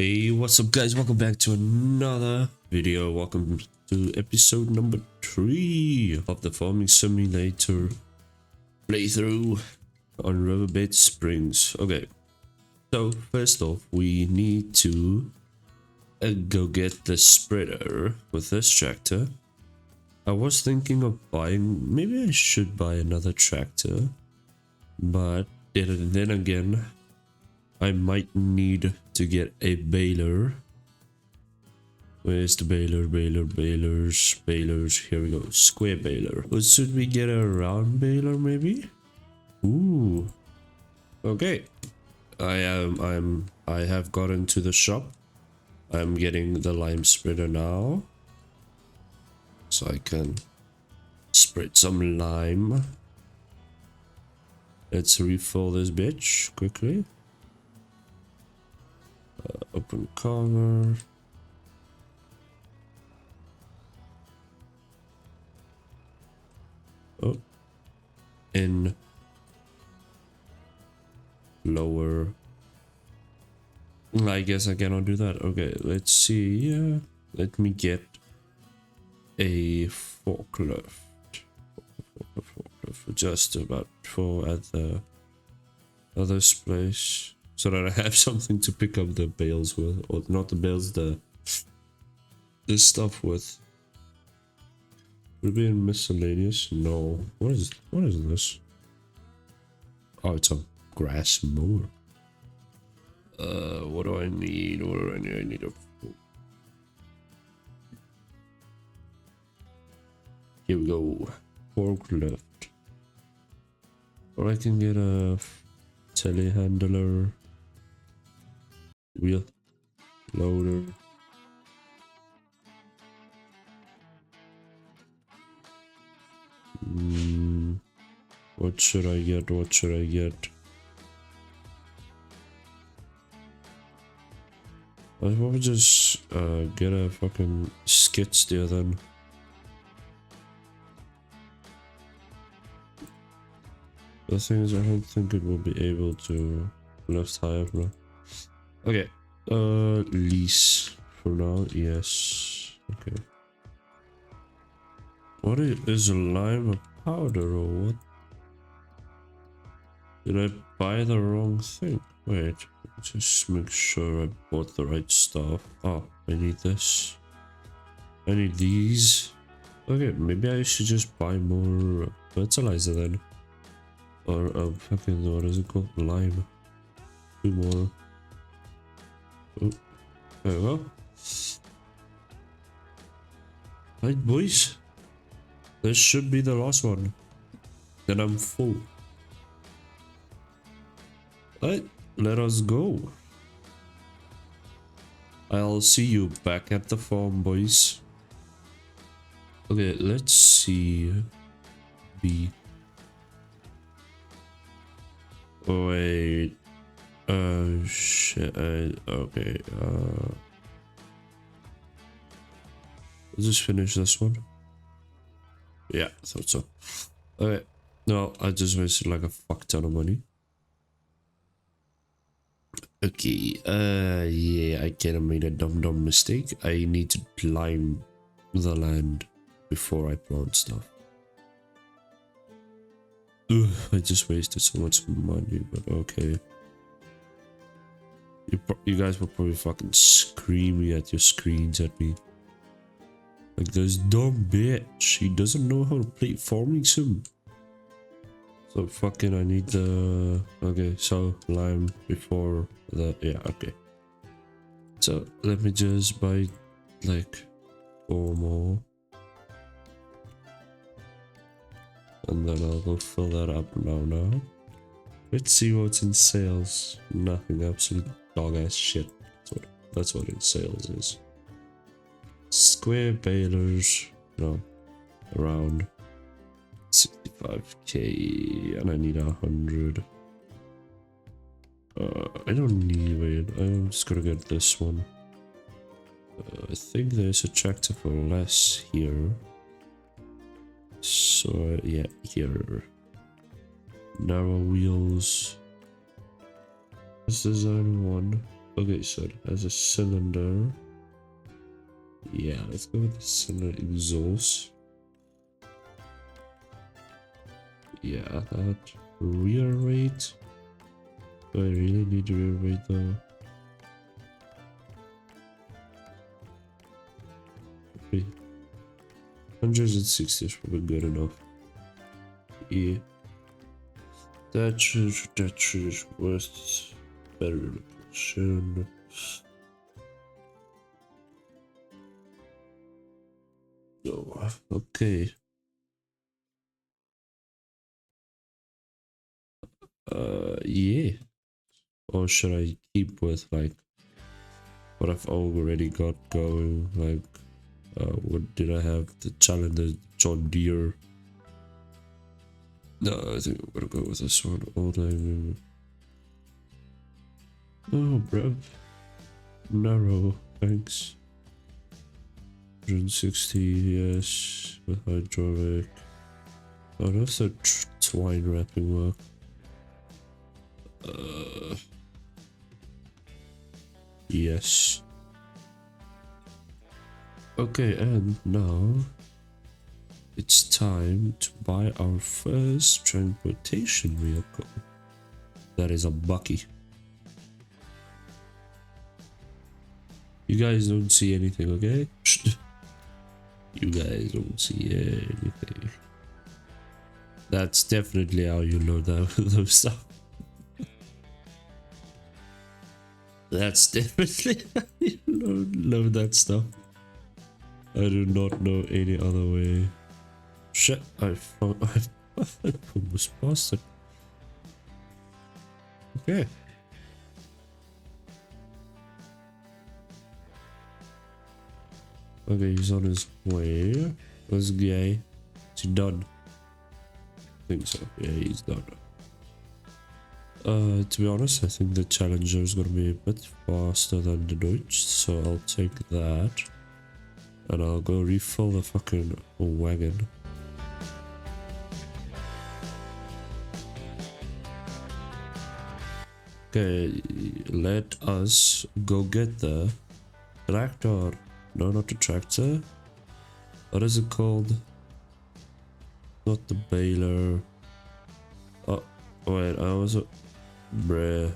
Hey, what's up guys? Welcome back to another video. Welcome to episode number 3 of the farming simulator playthrough on Riverbed Springs. Okay, so first off we need to go get the spreader with this tractor. I was thinking of buying, maybe I should buy another tractor, but then again I might need to get a baler. Where's the baler? Balers. Here we go. Square baler. Or should we get a round baler maybe? Ooh. Okay. I have gotten to the shop. I'm getting the lime spreader now. So I can spread some lime. Let's refill this bitch quickly. Open cover. Oh, in lower. I guess I cannot do that. Okay, let's see. Yeah, let me get a forklift. Just about for at the other place, so that I have something to pick up the bales with, or not the bales, the stuff with. Would it be in miscellaneous? No. What is this? Oh, it's a grass mower. What do I need? I need a. Here we go. Forklift. Or I can get a telehandler. Wheel loader. What should I get? I would just get a fucking skid steer then. The thing is, I don't think it will be able to lift high up now. Okay, lease for now, yes. Okay. What is a lime, a powder, or what? Did I buy the wrong thing? Wait, just make sure I bought the right stuff. Oh, I need this. I need these. Okay, maybe I should just buy more fertilizer then. Or fucking, what is it called? Lime. 2 more. Oh, there we go. Right, boys. This should be the last one. Then I'm full. Alright, let us go. I'll see you back at the farm, boys. Okay, let's see. B. Wait. Shit. Okay. Let's just finish this one. Yeah, I thought so. Okay. No, I just wasted like a fuck ton of money. Okay. Yeah, I kind of made a dumb mistake. I need to lime the land before I plant stuff. Ugh, I just wasted so much money, but okay. You guys were probably fucking screaming at your screens at me. Like, this dumb bitch, he doesn't know how to play farming sim. So fucking I need the... Okay, so lime before the... Yeah, okay. So let me just buy like 4 more. And then I'll go fill that up now. Let's see what's in sales. Nothing, absolute dog ass shit. That's what in sales is. Square balers, no, around 65k, and I need 100. I don't need, wait, I'm just gonna get this one. I think there's a tractor for less here. So yeah, here. Narrow wheels. This design one. Okay, so it has a cylinder. Yeah, let's go with the cylinder exhaust. Yeah, that rear rate. Do I really need rear rate though? 160 is probably good enough. Yeah. That is worth better soon. No, okay. Yeah. Or should I keep with like what I've already got going? Like, what did I have? The Challenger John Deere. No, I think I'm gonna go with this one. All time. Oh, bruv. Narrow, thanks. 160, yes, with hydraulic. Oh, that's the twine wrapping work. Yes. Okay, and now it's time to buy our first transportation vehicle. That is a bucky. You guys don't see anything, okay? You guys don't see anything. That's definitely how you load those stuff. That's definitely how you load that stuff. I do not know any other way. Shit, I almost passed it. Okay. Okay, he's on his way. Where's the guy? Is he done? I think so. Yeah, he's done. To be honest, I think the Challenger is gonna be a bit faster than the Deutsch, so I'll take that. And I'll go refill the fucking wagon. Okay, let us go get the tractor. No, not the tractor. What is it called? Not the baler. Oh, wait, I was... Bruh.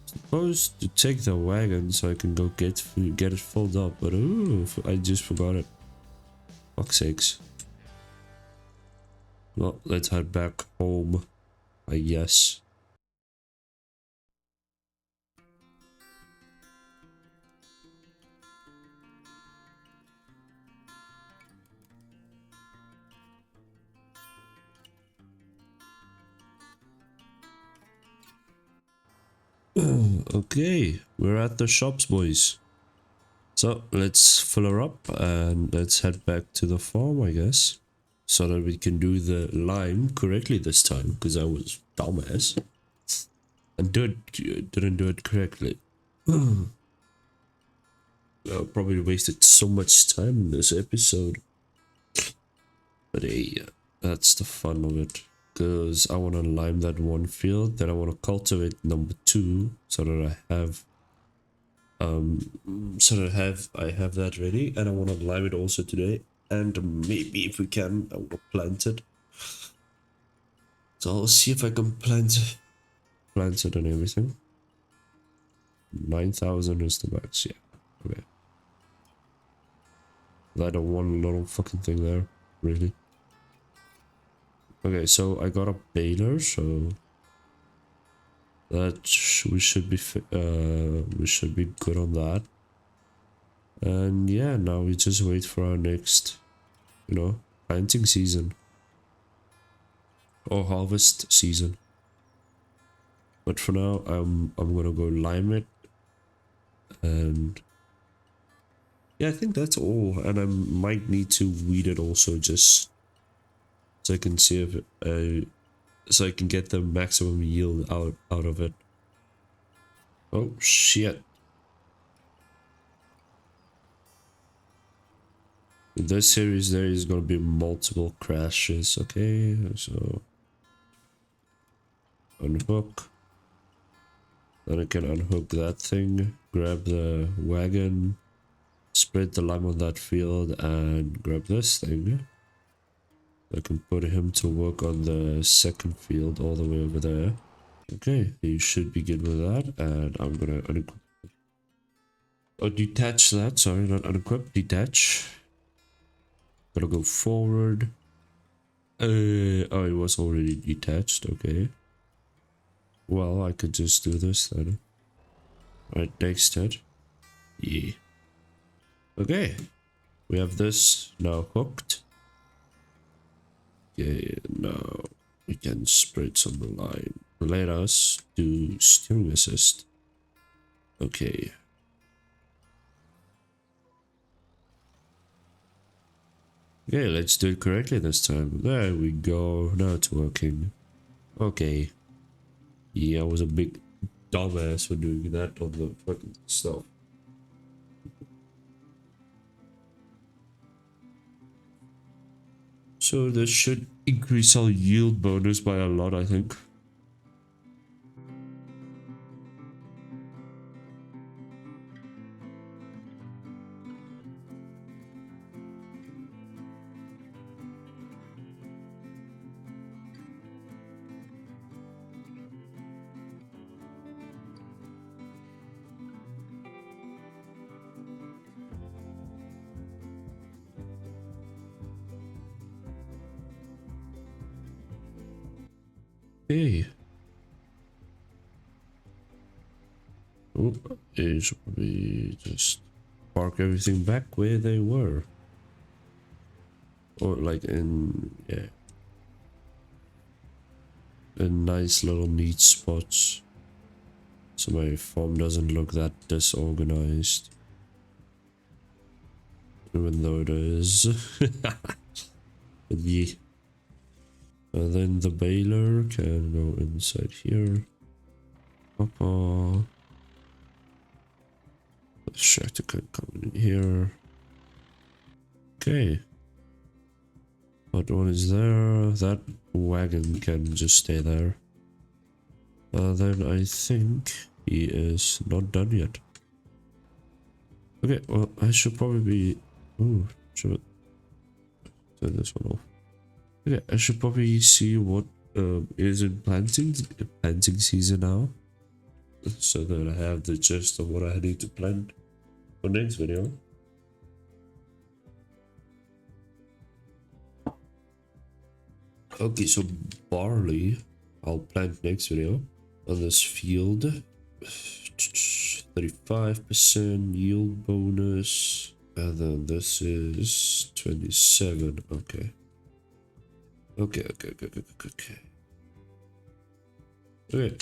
Supposed to take the wagon so I can go get it filled up, but ooh, I just forgot it. Fuck's sakes. Well, let's head back home, I guess. Okay, we're at the shops, boys. So let's fill her up and let's head back to the farm, I guess. So that we can do the lime correctly this time, because I was dumbass. And didn't do it correctly. I probably wasted so much time in this episode. But hey, that's the fun of it. Because I want to lime that one field, then I want to cultivate number 2 so that I have I have that ready, and I want to lime it also today, and maybe if we can I want to plant it. So I'll see if I can plant it and everything. 9,000 is the max, yeah. Okay. That a one little fucking thing there, really. Okay, so I got a baler, so that we should be good on that. And yeah, now we just wait for our next, planting season or harvest season. But for now, I'm gonna go lime it, and yeah, I think that's all. And I might need to weed it also, just so I can see if so I can get the maximum yield out of it. Oh shit! In this series, there is gonna be multiple crashes. Okay, so unhook. Then I can unhook that thing, grab the wagon, spread the lime on that field, and grab this thing. I can put him to work on the second field all the way over there. Okay, you should be good with that, and I'm gonna detach that, sorry, not unequip, detach. Gotta go forward. Oh, it was already detached, okay. Well, I could just do this then. Right, next hit. Yeah. Okay, we have this now hooked. Okay, now we can spread some line. Let us do steering assist. Okay. Okay, let's do it correctly this time. There we go. Now it's working. Okay. Yeah, I was a big dumbass for doing that on the fucking stuff. So this should increase our yield bonus by a lot, I think. Hey. Oh, it should probably just park everything back where they were. Or like in, yeah. In nice little neat spots. So my farm doesn't look that disorganized. Even though it is. Yeah. And then the baler can go inside here. Papa. The tractor can come in here. Okay. What one is there? That wagon can just stay there. Then I think he is not done yet. Okay, well, I should probably be... Ooh, should turn this one off. Okay, I should probably see what is in planting season now. So that I have the gist of what I need to plant for next video. Okay, so barley, I'll plant next video on this field. 35% yield bonus, and then this is 27. Okay. Okay. Okay.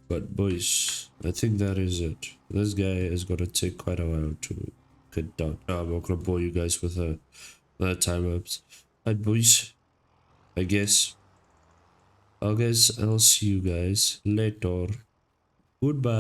But boys, I think that is it. This guy is gonna take quite a while to get done. I'm not gonna bore you guys with time lapse. Alright, boys. I guess I'll see you guys later. Goodbye.